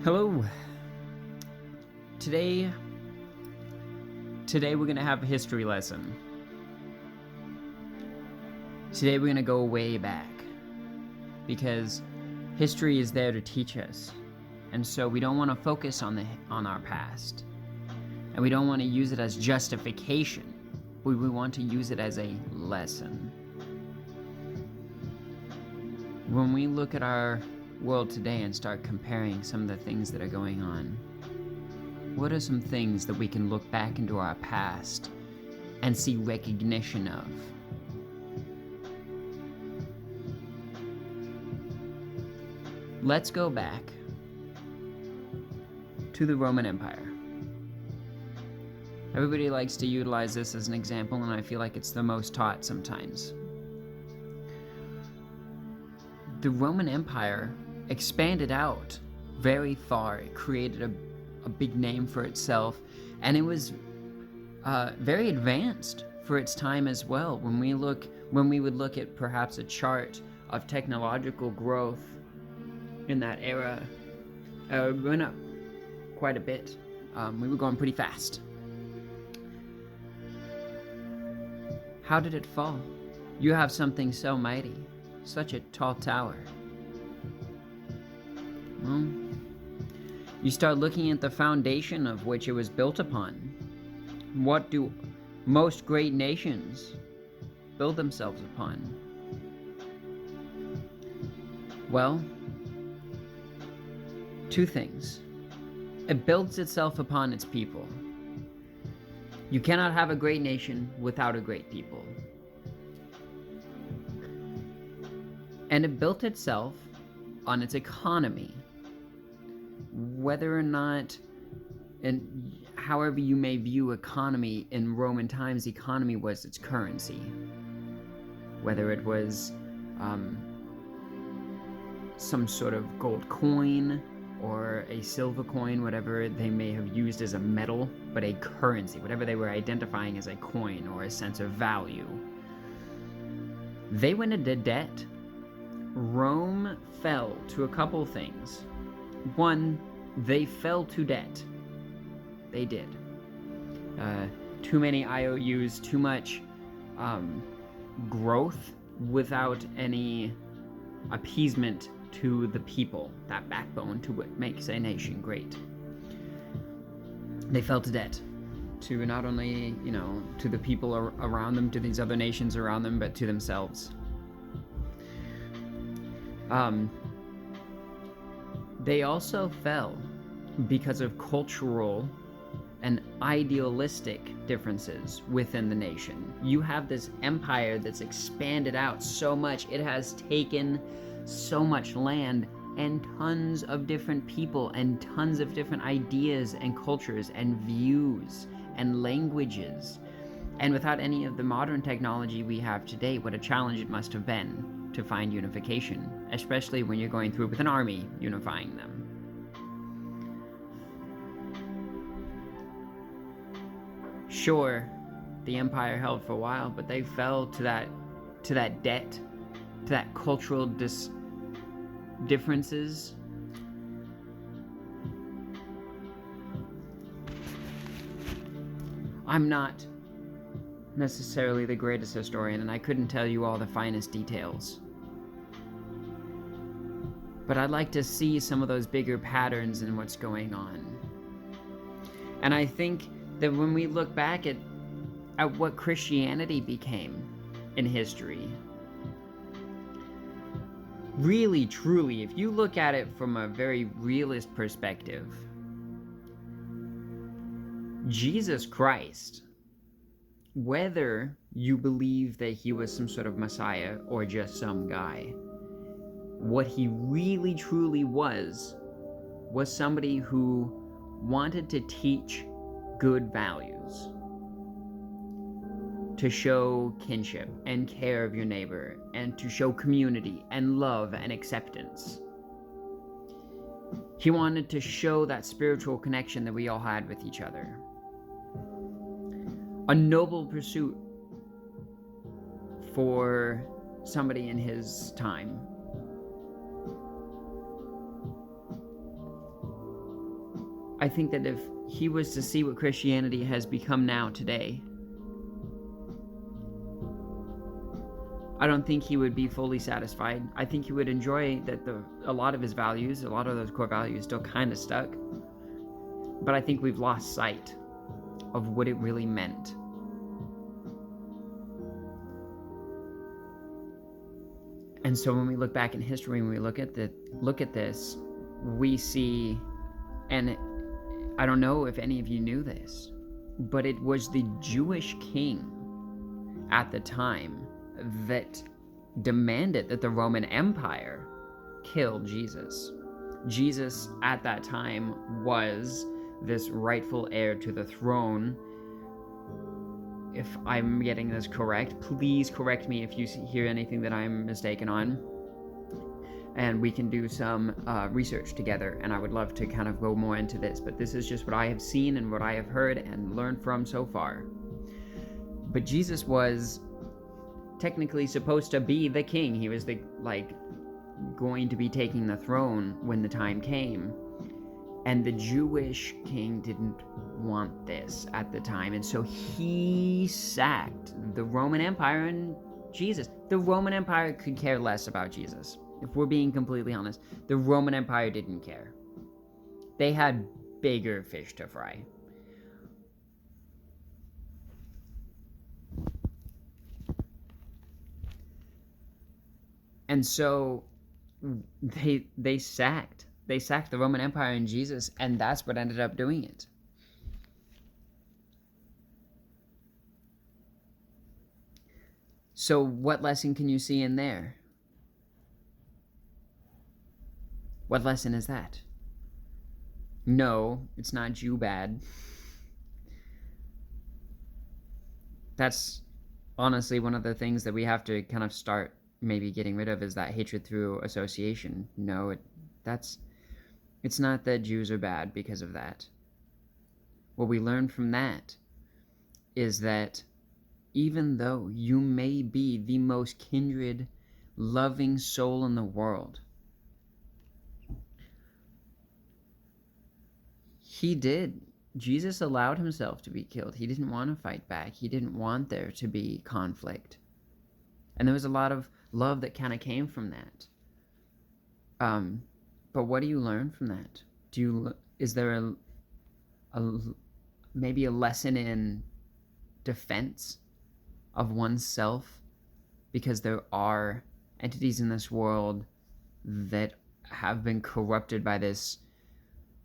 Hello. Today we're gonna have a history lesson. Today we're gonna go way back because history is there to teach us, and so we don't want to focus on our past, and we don't want to use it as justification, but we want to use it as a lesson. When we look at our world today and start comparing some of the things that are going on, what are some things that we can look back into our past and see recognition of? Let's go back to the Roman Empire. Everybody likes to utilize this as an example, and I feel like it's the most taught sometimes. The Roman Empire expanded out very far. It created a big name for itself, and it was very advanced for its time as well. When we would look at perhaps a chart of technological growth in that era, we went up quite a bit. We were going pretty fast. How did it fall? You have something so mighty, such a tall tower. Well, you start looking at the foundation of which it was built upon. What do most great nations build themselves upon? Well, two things. It builds itself upon its people. You cannot have a great nation without a great people. And it built itself on its economy. Whether or not, and however you may view economy, in Roman times, economy was its currency. Whether it was some sort of gold coin or a silver coin, whatever they may have used as a metal, but a currency, whatever they were identifying as a coin or a sense of value. They went into debt. Rome fell to a couple things. One, they fell to debt. They did. Too many IOUs, too much growth without any appeasement to the people, that backbone to what makes a nation great. They fell to debt to not only, to the people around them, to these other nations around them, but to themselves. They also fell because of cultural and idealistic differences within the nation. You have this empire that's expanded out so much. It has taken so much land and tons of different people and tons of different ideas and cultures and views and languages. And without any of the modern technology we have today, what a challenge it must have been to find unification, especially when you're going through with an army unifying them. Sure, the empire held for a while, but they fell to that debt, to that cultural differences. I'm not necessarily the greatest historian, and I couldn't tell you all the finest details. But I'd like to see some of those bigger patterns in what's going on. And I think that when we look back at what Christianity became in history, really, truly, if you look at it from a very realist perspective, Jesus Christ, whether you believe that he was some sort of Messiah or just some guy, what he really truly was somebody who wanted to teach good values, to show kinship and care of your neighbor, and to show community and love and acceptance. He wanted to show that spiritual connection that we all had with each other. A noble pursuit for somebody in his time. I think that if he was to see what Christianity has become now today, I don't think he would be fully satisfied. I think he would enjoy that a lot of his values, a lot of those core values still kind of stuck. But I think we've lost sight of what it really meant. And so when we look back in history and we look at this, we see, and I don't know if any of you knew this, but it was the Jewish king at the time that demanded that the Roman Empire kill Jesus. Jesus at that time was this rightful heir to the throne. If I'm getting this correct, please correct me if you hear anything that I'm mistaken on. And we can do some research together, and I would love to kind of go more into this, but this is just what I have seen and what I have heard and learned from so far. But Jesus was technically supposed to be the king. He was going to be taking the throne when the time came. And the Jewish king didn't want this at the time. And so he sacked the Roman Empire and Jesus. The Roman Empire could care less about Jesus. If we're being completely honest, the Roman Empire didn't care. They had bigger fish to fry. And so they sacked the Roman Empire and Jesus, and that's what ended up doing it. So what lesson can you see in there? What lesson is that? No, it's not Jew bad. That's honestly one of the things that we have to kind of start maybe getting rid of, is that hatred through association. No, it's not that Jews are bad because of that. What we learn from that is that even though you may be the most kindred, loving soul in the world, Jesus allowed himself to be killed. He didn't want to fight back. He didn't want there to be conflict. And there was a lot of love that kind of came from that. But what do you learn from that? Is there maybe a lesson in defense of oneself? Because there are entities in this world that have been corrupted by this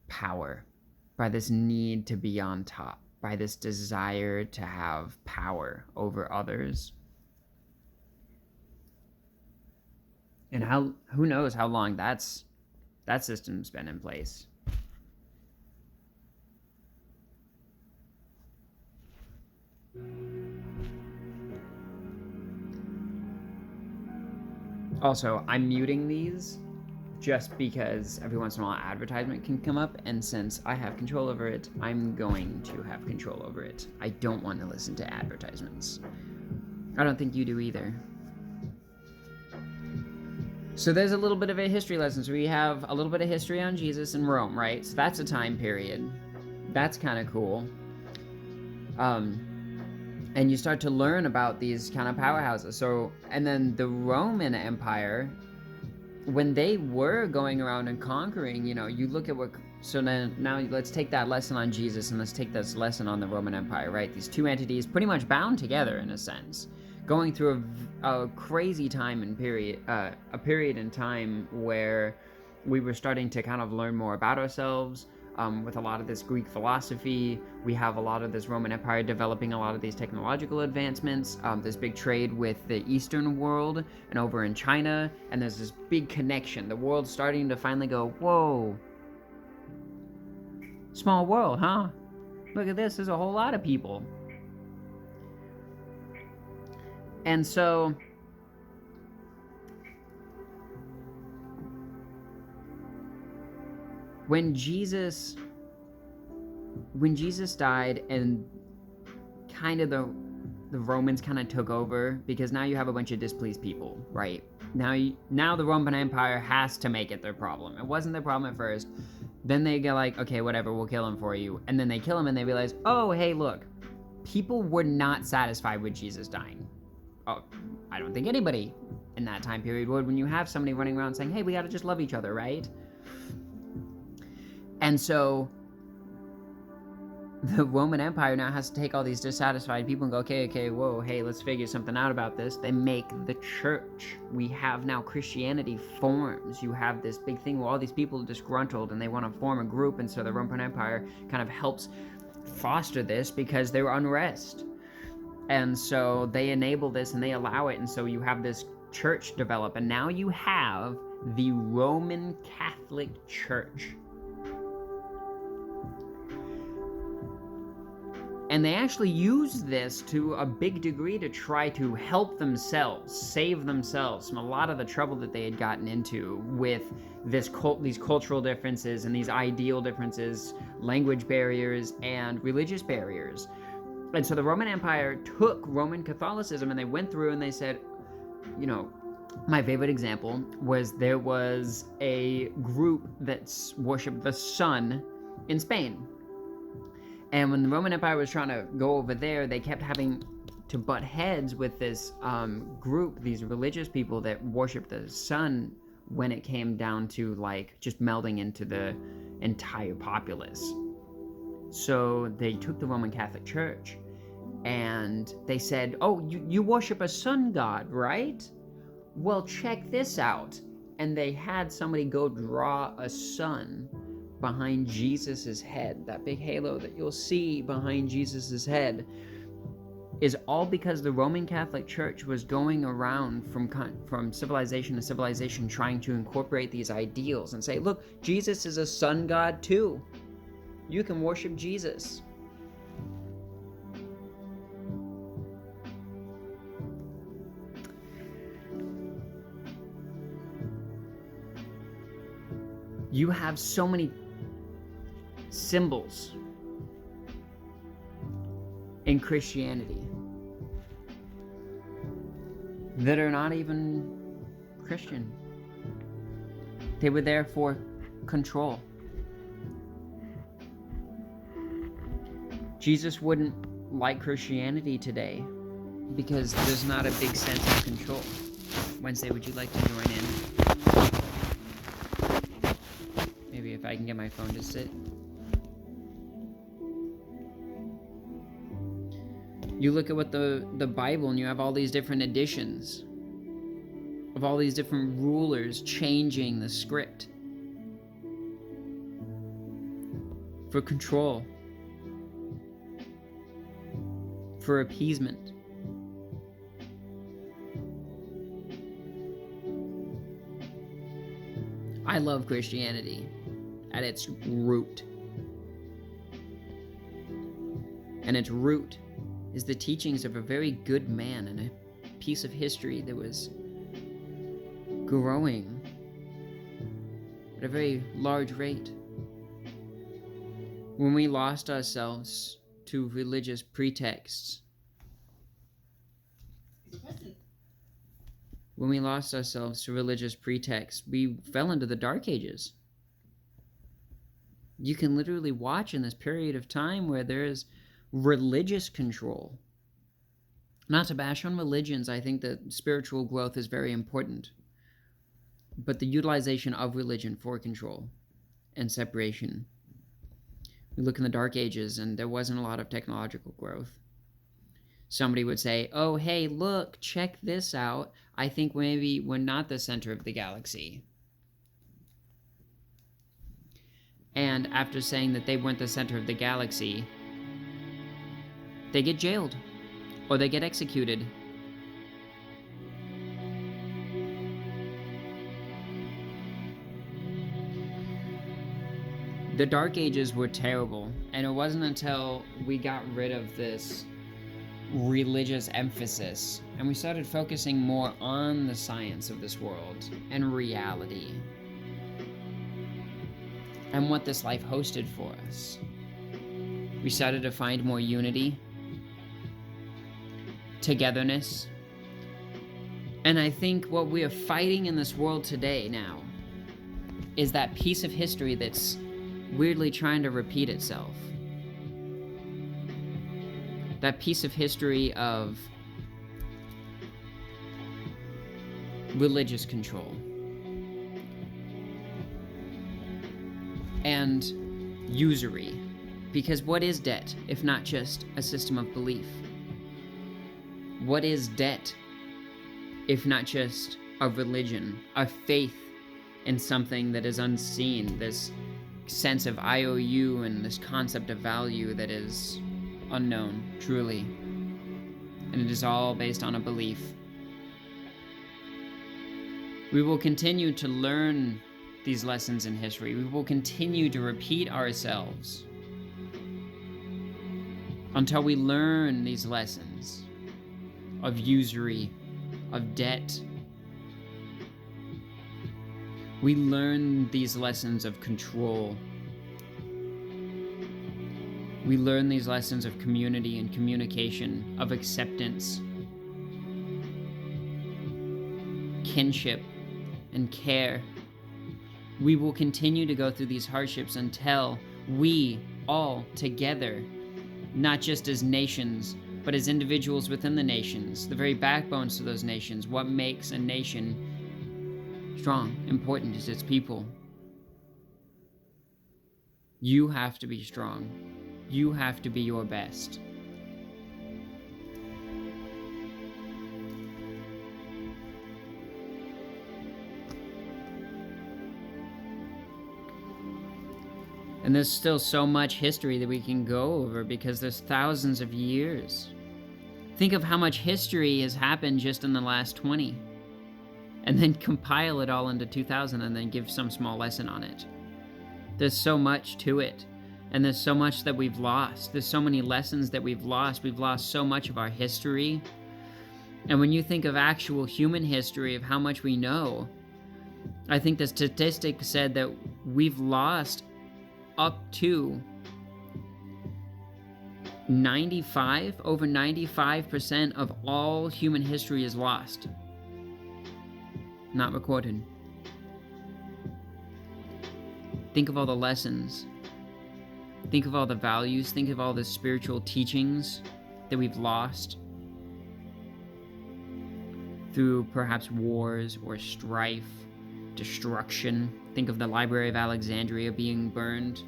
power, by this need to be on top, by this desire to have power over others. And who knows how long that system's been in place. Also, I'm muting these just because every once in a while advertisement can come up, and since I have control over it, I'm going to have control over it. I don't want to listen to advertisements. I don't think you do either. So there's a little bit of a history lesson. So we have a little bit of history on Jesus in Rome, right? So that's a time period. That's kind of cool. And you start to learn about these kind of powerhouses. So, and then the Roman Empire, when they were going around and conquering, you look at so now let's take that lesson on Jesus and let's take this lesson on the Roman Empire, right? These two entities pretty much bound together in a sense, going through a crazy time and period, a period in time where we were starting to kind of learn more about ourselves. With a lot of this Greek philosophy, we have a lot of this Roman Empire developing a lot of these technological advancements. There's big trade with the Eastern world and over in China, and there's this big connection. The world's starting to finally go, whoa, small world, huh? Look at this, there's a whole lot of people. And so when Jesus died and kind of the Romans kind of took over, because now you have a bunch of displeased people, right? Now the Roman Empire has to make it their problem. It wasn't their problem at first. Then they go like, okay, whatever, we'll kill him for you. And then they kill him and they realize, oh, hey, look, people were not satisfied with Jesus dying. Oh, I don't think anybody in that time period would, when you have somebody running around saying, hey, we gotta just love each other, right? And so the Roman Empire now has to take all these dissatisfied people and go, okay, whoa, hey, let's figure something out about this. They make the church. We have now Christianity forms. You have this big thing where all these people are disgruntled and they want to form a group, and so the Roman Empire kind of helps foster this because they were unrest. And so they enable this and they allow it, and so you have this church develop, and now you have the Roman Catholic Church. And they actually use this to a big degree to try to help themselves, save themselves from a lot of the trouble that they had gotten into with these cultural differences and these ideal differences, language barriers, and religious barriers. And so the Roman Empire took Roman Catholicism and they went through and they said, you know, my favorite example was there was a group that worshipped the sun in Spain. And when the Roman Empire was trying to go over there, they kept having to butt heads with this group, these religious people that worshiped the sun when it came down to like just melding into the entire populace. So they took the Roman Catholic Church and they said, oh, you worship a sun god, right? Well, check this out. And they had somebody go draw a sun behind Jesus's head. That big halo that you'll see behind Jesus's head is all because the Roman Catholic Church was going around from civilization to civilization trying to incorporate these ideals and say, look, Jesus is a sun god too. You can worship Jesus. You have so many symbols in Christianity that are not even Christian. They were there for control. Jesus wouldn't like Christianity today because there's not a big sense of control. Wednesday, would you like to join in? Maybe if I can get my phone to sit. You look at what the Bible, and you have all these different editions of all these different rulers changing the script for control, for appeasement. I love Christianity at its root. And its root is the teachings of a very good man and a piece of history that was growing at a very large rate. When we lost ourselves to religious pretexts, we fell into the Dark Ages. You can literally watch in this period of time where there is religious control. Not to bash on religions, I think that spiritual growth is very important. But the utilization of religion for control and separation. We look in the Dark Ages and there wasn't a lot of technological growth. Somebody would say, oh, hey, look, check this out. I think maybe we're not the center of the galaxy. And after saying that they weren't the center of the galaxy, they get jailed or they get executed. The Dark Ages were terrible, and it wasn't until we got rid of this religious emphasis and we started focusing more on the science of this world and reality and what this life hosted for us. We started to find more unity, togetherness, and I think what we are fighting in this world today now is that piece of history that's weirdly trying to repeat itself. That piece of history of religious control and usury. Because what is debt if not just a system of belief? What is debt if not just a religion, a faith in something that is unseen, this sense of IOU and this concept of value that is unknown, truly. And it is all based on a belief. We will continue to learn these lessons in history. We will continue to repeat ourselves until we learn these lessons of usury, of debt. We learn these lessons of control. We learn these lessons of community and communication, of acceptance, kinship, and care. We will continue to go through these hardships until we all together, not just as nations, but as individuals within the nations, the very backbones to those nations, what makes a nation strong, important is its people. You have to be strong. You have to be your best. And there's still so much history that we can go over because there's thousands of years. Think of how much history has happened just in the last 20. And then compile it all into 2000 and then give some small lesson on it. There's so much to it. And there's so much that we've lost. There's so many lessons that we've lost. We've lost so much of our history. And when you think of actual human history, of how much we know, I think the statistic said that we've lost up to over 95% of all human history is lost. Not recorded. Think of all the lessons. Think of all the values. Think of all the spiritual teachings that we've lost through perhaps wars or strife, destruction. Think of the Library of Alexandria being burned.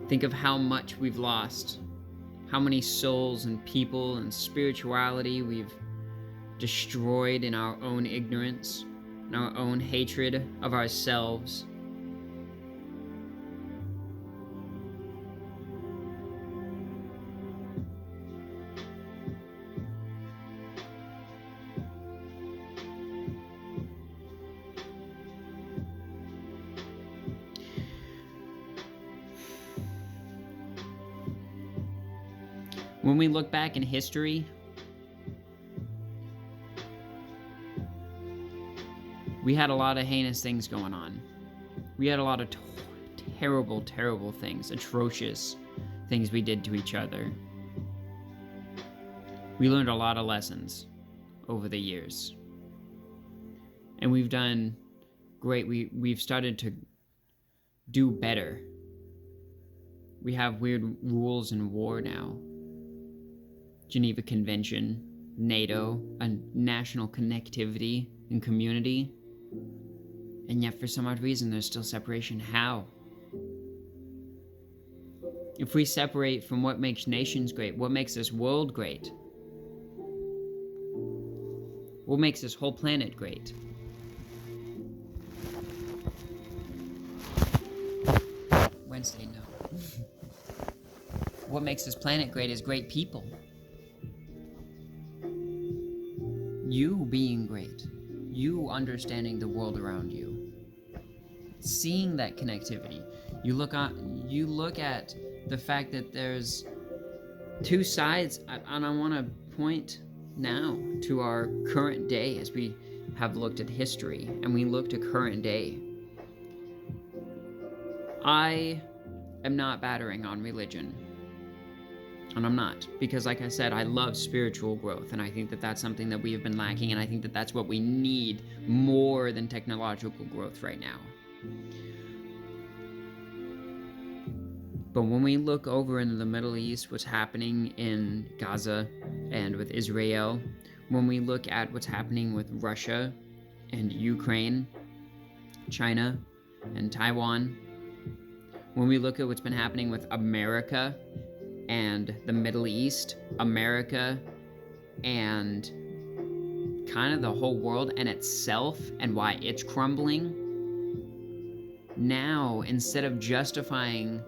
Think of how much we've lost, how many souls and people and spirituality we've destroyed in our own ignorance, in our own hatred of ourselves. When we look back in history, we had a lot of heinous things going on. We had a lot of terrible, terrible things, atrocious things we did to each other. We learned a lot of lessons over the years. And we've done great. We've started to do better. We have weird rules in war now. Geneva Convention, NATO, a national connectivity and community. And yet for some odd reason there's still separation. How? If we separate from what makes nations great, what makes this world great? What makes this whole planet great? Wednesday, no. What makes this planet great is great people. You being great. You understanding the world around you. Seeing that connectivity. You look at the fact that there's two sides, and I want to point now to our current day as we have looked at history and we look to current day. I am not battering on religion. And I'm not, because like I said, I love spiritual growth, and I think that that's something that we have been lacking, and I think that that's what we need more than technological growth right now. But when we look over into the Middle East, what's happening in Gaza and with Israel, when we look at what's happening with Russia and Ukraine, China and Taiwan, when we look at what's been happening with America and the Middle East, America and kind of the whole world and itself and why it's crumbling, now instead of justifying,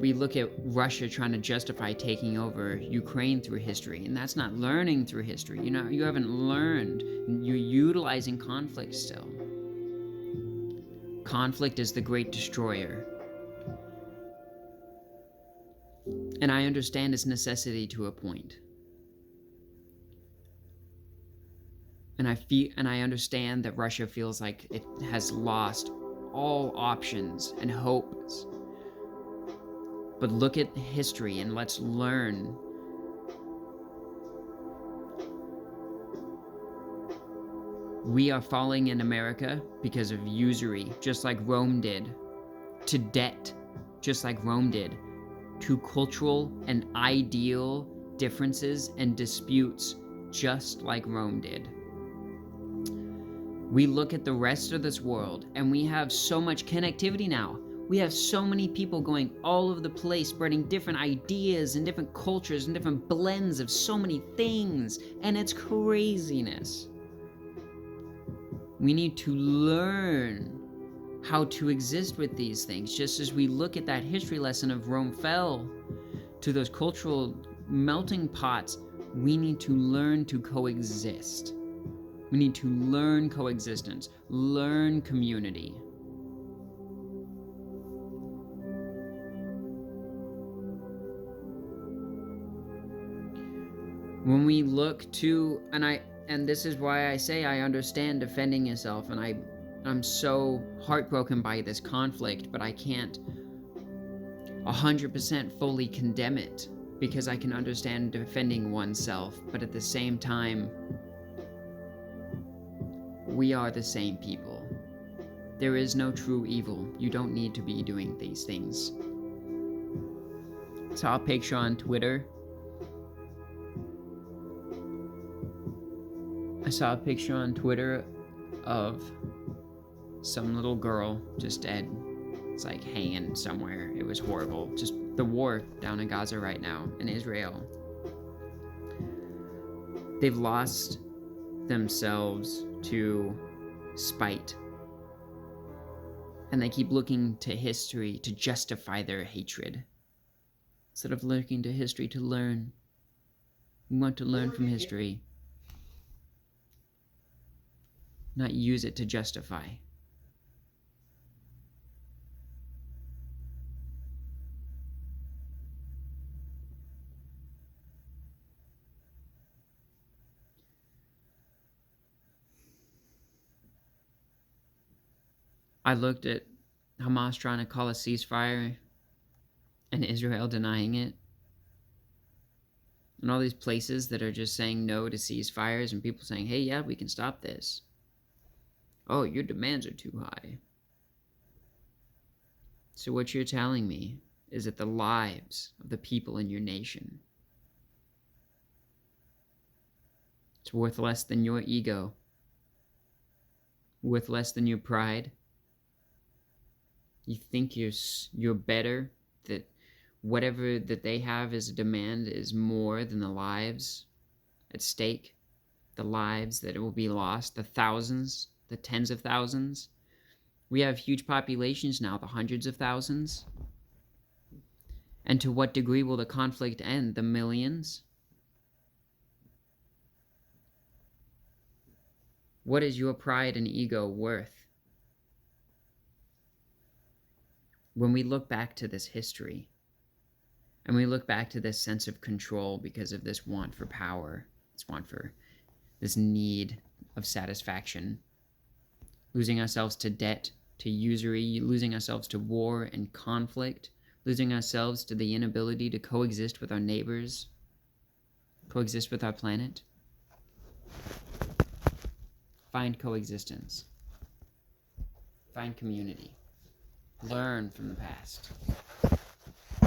we look at Russia trying to justify taking over Ukraine through history, and that's not learning through history. You haven't learned. You're utilizing conflict still. Conflict is the great destroyer. And I understand its necessity to a point. And I understand that Russia feels like it has lost all options and hopes. But look at history and let's learn. We are falling in America because of usury, just like Rome did, to debt, just like Rome did, to cultural and ideal differences and disputes, just like Rome did. We look at the rest of this world and we have so much connectivity now. We have so many people going all over the place, spreading different ideas and different cultures and different blends of so many things, and it's craziness. We need to learn how to exist with these things, just as we look at that history lesson of Rome fell to those cultural melting pots. We need to learn to coexist. We need to learn coexistence, learn community. When we look to, and this is why I say I understand defending yourself, and I'm so heartbroken by this conflict, but I can't 100% fully condemn it, because I can understand defending oneself, but at the same time, we are the same people. There is no true evil. You don't need to be doing these things. I saw a picture on Twitter. Of some little girl just dead. It's like hanging somewhere. It was horrible. Just the war down in Gaza right now, in Israel. They've lost themselves to spite. And they keep looking to history to justify their hatred, instead of looking to history to learn. We want to learn from history, not use it to justify. I looked at Hamas trying to call a ceasefire and Israel denying it. And all these places that are just saying no to ceasefires and people saying, hey, yeah, we can stop this. Oh, your demands are too high. So what you're telling me is that the lives of the people in your nation, it's worth less than your ego, worth less than your pride. You think you're better, that whatever that they have as a demand is more than the lives at stake, the lives that will be lost, the thousands, the tens of thousands. We have huge populations now, the hundreds of thousands. And to what degree will the conflict end? The millions? What is your pride and ego worth? When we look back to this history, and we look back to this sense of control because of this want for power, this want for this need of satisfaction, losing ourselves to debt, to usury, losing ourselves to war and conflict, losing ourselves to the inability to coexist with our neighbors, coexist with our planet. Find coexistence. Find community. Learn from the past.